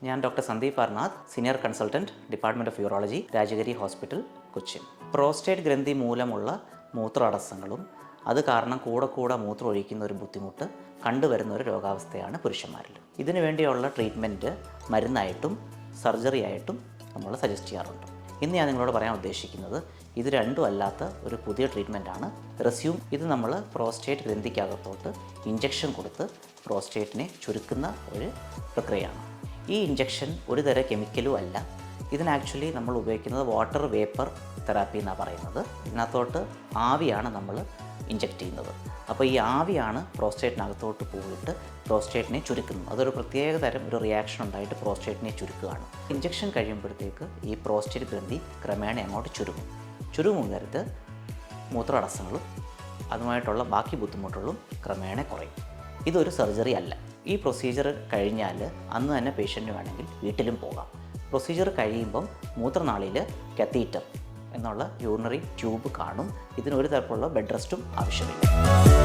ഞാൻ doctor Sandeep Arnath, senior consultant, department of urology, Rajagiri hospital, Cochin. Prostate ഗ്രന്ഥി മൂലമുള്ള മൂത്രാടസ്സങ്ങളും അത് കാരണം കൂടെ മൂത്രം ഒഴിക്കുന്ന ഒരു ബുദ്ധിമുട്ട് കണ്ടുവരുന്ന ഒരു രോഗാവസ്ഥയാണ് പുരുഷന്മാരിൽ. ഇതിനു വേണ്ടിയുള്ള ട്രീറ്റ്മെൻറ്റ് മരുന്നായിട്ടും സർജറി ആയിട്ടും നമ്മൾ സജസ്റ്റ് ചെയ്യാറുണ്ട്. ഇന്ന് ഞാൻ നിങ്ങളോട് പറയാൻ ഉദ്ദേശിക്കുന്നത് ഇത് രണ്ടും അല്ലാത്ത ഒരു പുതിയ ട്രീറ്റ്മെൻറ്റാണ് റെസ്യൂം. ഇത് നമ്മൾ പ്രോസ്റ്റേറ്റ് ഗ്രന്ഥിക്കകത്തോട്ട് ഇഞ്ചക്ഷൻ കൊടുത്ത് പ്രോസ്റ്റേറ്റിനെ ചുരുക്കുന്ന ഒരു പ്രക്രിയയാണ്. ഈ ഇഞ്ചക്ഷൻ ഒരു തരം കെമിക്കലും അല്ല. ഇതിന് ആക്ച്വലി നമ്മൾ ഉപയോഗിക്കുന്നത് വാട്ടർ വേപ്പർ തെറാപ്പി എന്നാണ് പറയുന്നത്. ഇതിനകത്തോട്ട് ആവിയാണ് നമ്മൾ ഇഞ്ചക്റ്റ് ചെയ്യുന്നത്. അപ്പോൾ ഈ ആവിയാണ് പ്രോസ്റ്റേറ്റിനകത്തോട്ട് പോയിട്ട് പ്രോസ്റ്റേറ്റിനെ ചുരുക്കുന്നത്. അതൊരു പ്രത്യേക തരം ഒരു റിയാക്ഷൻ ഉണ്ടായിട്ട് പ്രോസ്റ്റേറ്റിനെ ചുരുക്കുകയാണ്. ഇഞ്ചക്ഷൻ കഴിയുമ്പോഴത്തേക്ക് ഈ പ്രോസ്റ്റേറ്റ് ഗ്രന്ഥി ക്രമേണ അങ്ങോട്ട് ചുരുങ്ങും നേരത്ത് മൂത്രാടസ്സങ്ങളും അതുമായിട്ടുള്ള ബാക്കി ബുദ്ധിമുട്ടുകളും ക്രമേണ കുറയും. ഇതൊരു സർജറി അല്ല. ഈ പ്രൊസീജിയർ കഴിഞ്ഞാൽ അന്ന് തന്നെ പേഷ്യൻറ്റ് വേണമെങ്കിൽ വീട്ടിലും പോകാം. പ്രൊസീജിയർ കഴിയുമ്പം മൂത്രനാളിയിൽ കത്തീറ്റർ എന്നുള്ള യൂറിനറി ട്യൂബ് കാണും. ഇതിനൊരു തരത്തിലുള്ള ബെഡ് റെസ്റ്റും ആവശ്യമില്ല.